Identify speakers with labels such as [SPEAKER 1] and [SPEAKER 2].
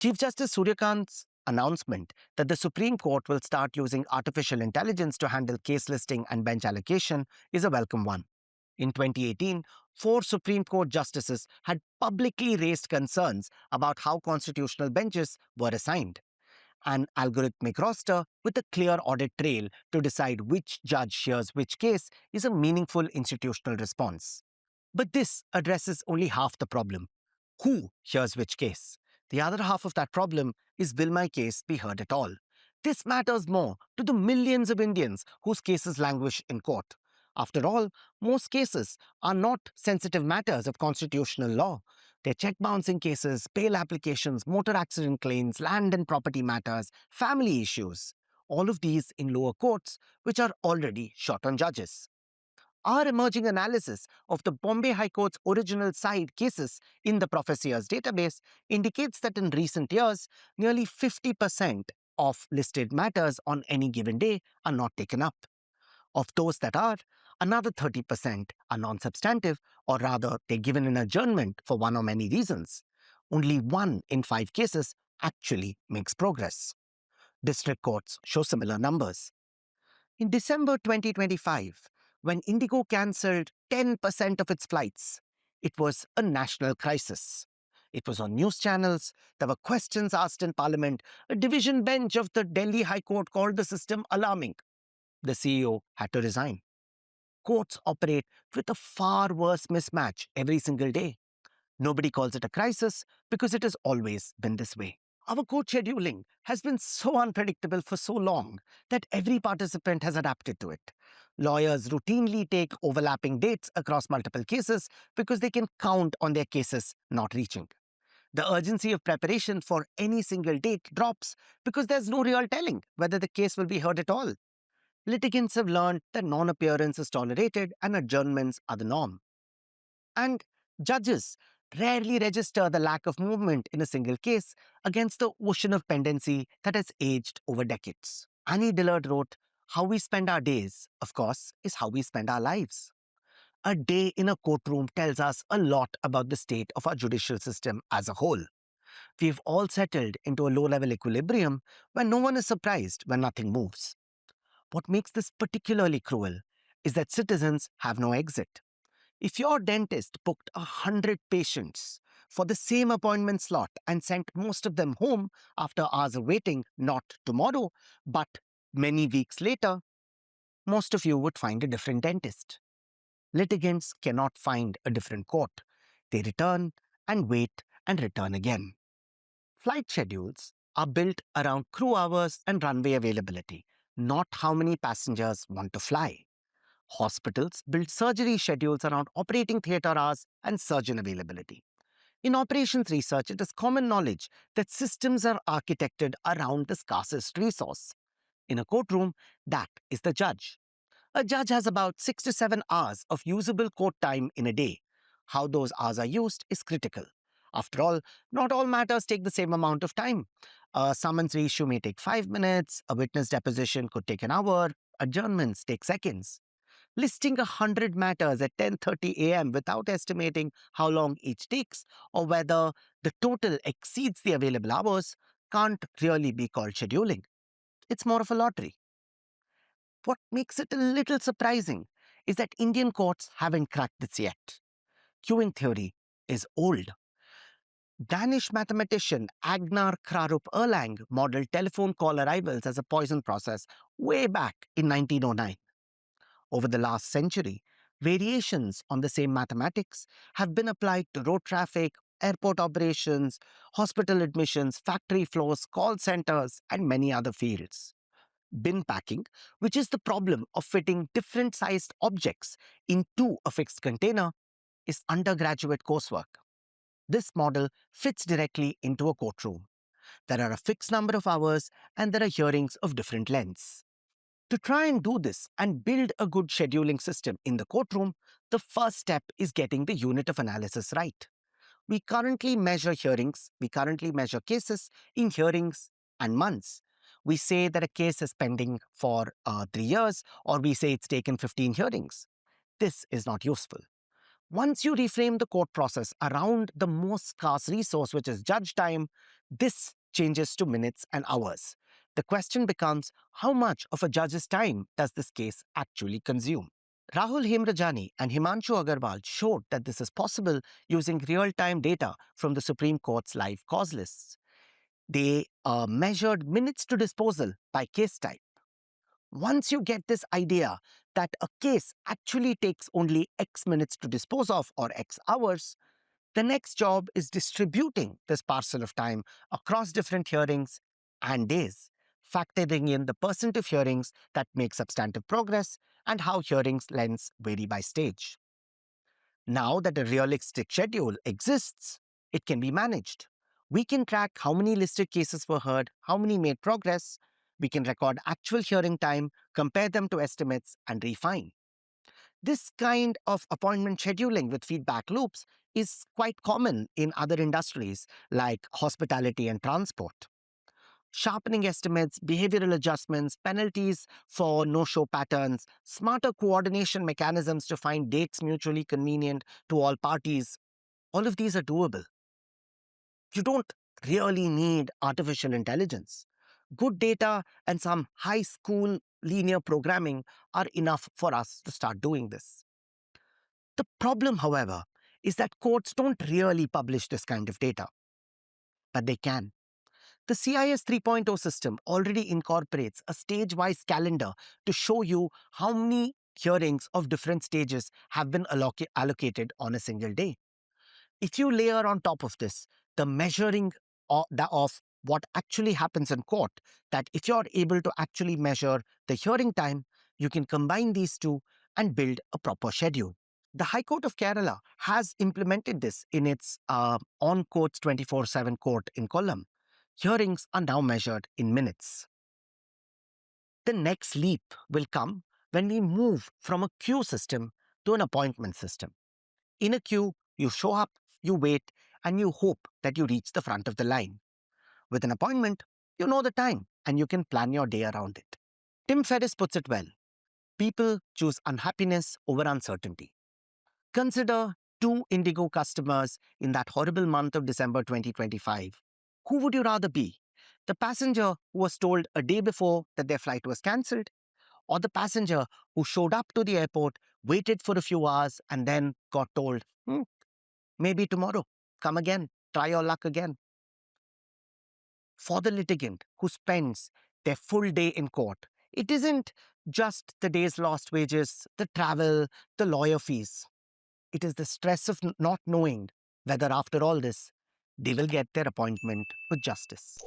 [SPEAKER 1] Chief Justice Suryakant's announcement that the Supreme Court will start using artificial intelligence to handle case listing and bench allocation is a welcome one. In 2018, four Supreme Court justices had publicly raised concerns about how constitutional benches were assigned. An algorithmic roster with a clear audit trail to decide which judge hears which case is a meaningful institutional response. But this addresses only half the problem. Who hears which case? The other half of that problem is, will my case be heard at all? This matters more to the millions of Indians whose cases languish in court. After all, most cases are not sensitive matters of constitutional law. They're check bouncing cases, bail applications, motor accident claims, land and property matters, family issues. All of these in lower courts, which are already short on judges. Our emerging analysis of the Bombay High Court's original side cases in the Professeer's database indicates that in recent years, nearly 50% of listed matters on any given day are not taken up. Of those that are, another 30% are non-substantive, or rather, they're given an adjournment for one or many reasons. Only 1 in 5 cases actually makes progress. District courts show similar numbers. In December 2025, when Indigo cancelled 10% of its flights, it was a national crisis. It was on news channels, there were questions asked in Parliament, a division bench of the Delhi High Court called the system alarming. The CEO had to resign. Courts operate with a far worse mismatch every single day. Nobody calls it a crisis because it has always been this way. Our court scheduling has been so unpredictable for so long that every participant has adapted to it. Lawyers routinely take overlapping dates across multiple cases because they can count on their cases not reaching. The urgency of preparation for any single date drops because there's no real telling whether the case will be heard at all. Litigants have learned that non-appearance is tolerated and adjournments are the norm. And judges rarely register the lack of movement in a single case against the ocean of pendency that has aged over decades. Annie Dillard wrote, "How we spend our days, of course, is how we spend our lives." A day in a courtroom tells us a lot about the state of our judicial system as a whole. We've all settled into a low-level equilibrium where no one is surprised when nothing moves. What makes this particularly cruel is that citizens have no exit. If your dentist booked 100 patients for the same appointment slot and sent most of them home after hours of waiting, not tomorrow, but many weeks later, most of you would find a different dentist. Litigants cannot find a different court. They return and wait and return again. Flight schedules are built around crew hours and runway availability, not how many passengers want to fly. Hospitals build surgery schedules around operating theatre hours and surgeon availability. In operations research, it is common knowledge that systems are architected around the scarcest resource. In a courtroom, that is the judge. A judge has about 6 to 7 hours of usable court time in a day. How those hours are used is critical. After all, not all matters take the same amount of time. A summons reissue may take 5 minutes, a witness deposition could take an hour, adjournments take seconds. Listing 100 matters at 10:30 a.m. without estimating how long each takes or whether the total exceeds the available hours can't really be called scheduling. It's more of a lottery. What makes it a little surprising is that Indian courts haven't cracked this yet. Queuing theory is old. Danish mathematician Agnar Krarup Erlang modeled telephone call arrivals as a Poisson process way back in 1909. Over the last century, variations on the same mathematics have been applied to road traffic, airport operations, hospital admissions, factory floors, call centers, and many other fields. Bin packing, which is the problem of fitting different sized objects into a fixed container, is undergraduate coursework. This model fits directly into a courtroom. There are a fixed number of hours and there are hearings of different lengths. To try and do this and build a good scheduling system in the courtroom, the first step is getting the unit of analysis right. We currently measure cases in hearings and months. We say that a case is pending for 3 years, or we say it's taken 15 hearings. This is not useful. Once you reframe the court process around the most scarce resource, which is judge time, this changes to minutes and hours. The question becomes, how much of a judge's time does this case actually consume? Rahul Hemrajani and Himanshu Agarwal showed that this is possible using real-time data from the Supreme Court's live cause lists. They measured minutes to disposal by case type. Once you get this idea that a case actually takes only X minutes to dispose of or X hours, the next job is distributing this parcel of time across different hearings and days, factoring in the percent of hearings that make substantive progress and how hearings lengths vary by stage. Now that a realistic schedule exists, it can be managed. We can track how many listed cases were heard, how many made progress. We can record actual hearing time, compare them to estimates, and refine. This kind of appointment scheduling with feedback loops is quite common in other industries like hospitality and transport. Sharpening estimates, behavioral adjustments, penalties for no-show patterns, smarter coordination mechanisms to find dates mutually convenient to all parties, all of these are doable. You don't really need artificial intelligence. Good data and some high school linear programming are enough for us to start doing this. The problem, however, is that courts don't really publish this kind of data, but they can. The CIS 3.0 system already incorporates a stage-wise calendar to show you how many hearings of different stages have been allocated on a single day. If you layer on top of this the measuring of what actually happens in court, that if you're able to actually measure the hearing time, you can combine these two and build a proper schedule. The High Court of Kerala has implemented this in its On Courts 24/7 court in Kollam. Hearings are now measured in minutes. The next leap will come when we move from a queue system to an appointment system. In a queue, you show up, you wait, and you hope that you reach the front of the line. With an appointment, you know the time and you can plan your day around it. Tim Ferriss puts it well. People choose unhappiness over uncertainty. Consider two Indigo customers in that horrible month of December 2025. Who would you rather be? The passenger who was told a day before that their flight was cancelled, or the passenger who showed up to the airport, waited for a few hours, and then got told, maybe tomorrow, come again, try your luck again. For the litigant who spends their full day in court, it isn't just the day's lost wages, the travel, the lawyer fees. It is the stress of not knowing whether after all this, they will get their appointment with justice.